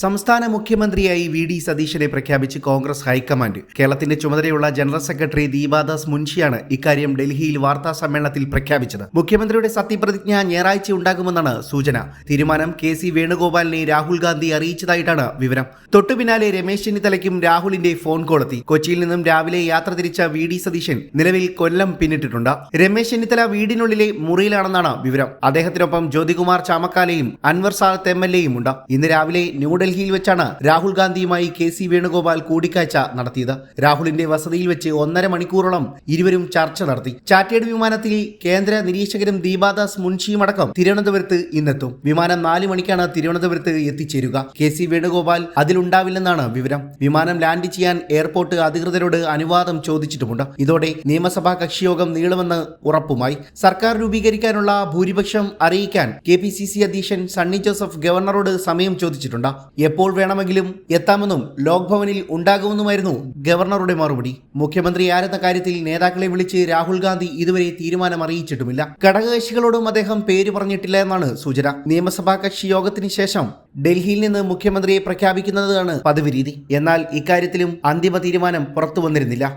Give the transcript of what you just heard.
സംസ്ഥാന മുഖ്യമന്ത്രിയായി V D സതീശനെ പ്രഖ്യാപിച്ച് കോൺഗ്രസ് ഹൈക്കമാൻഡ്. കേരളത്തിന്റെ ചുമതലയുള്ള ജനറൽ സെക്രട്ടറി ദീപാദാസ് മുൻഷിയാണ് ഇക്കാര്യം ഡൽഹിയിൽ വാർത്താ സമ്മേളനത്തിൽ പ്രഖ്യാപിച്ചത്. മുഖ്യമന്ത്രിയുടെ സത്യപ്രതിജ്ഞ ഞായറാഴ്ച ഉണ്ടാകുമെന്നാണ് സൂചന. തീരുമാനം കെ.സി. വേണുഗോപാലിനെ രാഹുൽ ഗാന്ധി അറിയിച്ചതായിട്ടാണ് വിവരം. തൊട്ടുപിന്നാലെ രമേശ് ചെന്നിത്തലയ്ക്കും രാഹുലിന്റെ ഫോൺ കോളെത്തി. കൊച്ചിയിൽ നിന്നും രാവിലെ യാത്ര തിരിച്ച വി ഡി സതീശൻ നിലവിൽ കൊല്ലം പിന്നിട്ടിട്ടുണ്ട്. രമേശ് ചെന്നിത്തല വീടിനുള്ളിലെ മുറിയിലാണെന്നാണ് വിവരം. അദ്ദേഹത്തിനൊപ്പം ജ്യോതികുമാർ ചാമക്കാലയും അൻവർ സാദത്ത് എം.എൽ.എയും ഉണ്ട്. ഇന്ന് രാവിലെ ന്യൂഡൽഹിയിൽ വെച്ചാണ് രാഹുൽ ഗാന്ധിയുമായി കെ.സി. വേണുഗോപാൽ കൂടിക്കാഴ്ച നടത്തിയത്. രാഹുലിന്റെ വസതിയിൽ വെച്ച് 1.5 മണിക്കൂറോളം ഇരുവരും ചർച്ച നടത്തി. ചാർട്ടേഡ് വിമാനത്തിൽ കേന്ദ്ര നിരീക്ഷകരും ദീപാദാസ് മുൻഷിയും അടക്കം തിരുവനന്തപുരത്ത് ഇന്നെത്തും. വിമാനം 4 മണിക്കാണ് തിരുവനന്തപുരത്ത് എത്തിച്ചേരുക. കെ.സി. വേണുഗോപാൽ അതിലുണ്ടാവില്ലെന്നാണ് വിവരം. വിമാനം ലാൻഡ് ചെയ്യാൻ എയർപോർട്ട് അധികൃതരോട് അനുവാദം ചോദിച്ചിട്ടുമുണ്ട്. ഇതോടെ നിയമസഭാ കക്ഷിയോഗം നീളുമെന്ന് ഉറപ്പുമായി. സർക്കാർ രൂപീകരിക്കാനുള്ള ഭൂരിപക്ഷം അറിയിക്കാൻ കെ.പി.സി.സി അധ്യക്ഷൻ സണ്ണി ജോസഫ് ഗവർണറോട് സമയം ചോദിച്ചിട്ടുണ്ട്. എപ്പോൾ വേണമെങ്കിലും എത്താമെന്നും ലോക് ഭവനിൽ ഉണ്ടാകുമെന്നുമായിരുന്നു ഗവർണറുടെ മറുപടി. മുഖ്യമന്ത്രി ആരെന്ന കാര്യത്തിൽ നേതാക്കളെ വിളിച്ച് രാഹുൽ ഗാന്ധി ഇതുവരെ തീരുമാനം അറിയിച്ചിട്ടുമില്ല. ഘടകകക്ഷികളോടും അദ്ദേഹം പേര് പറഞ്ഞിട്ടില്ല എന്നാണ് സൂചന. നിയമസഭാ കക്ഷി യോഗത്തിന് ശേഷം ഡൽഹിയിൽ നിന്ന് മുഖ്യമന്ത്രിയെ പ്രഖ്യാപിക്കുന്നതാണ് പതിവ് രീതി. എന്നാൽ ഇക്കാര്യത്തിലും അന്തിമ തീരുമാനം പുറത്തു വന്നിരുന്നില്ല.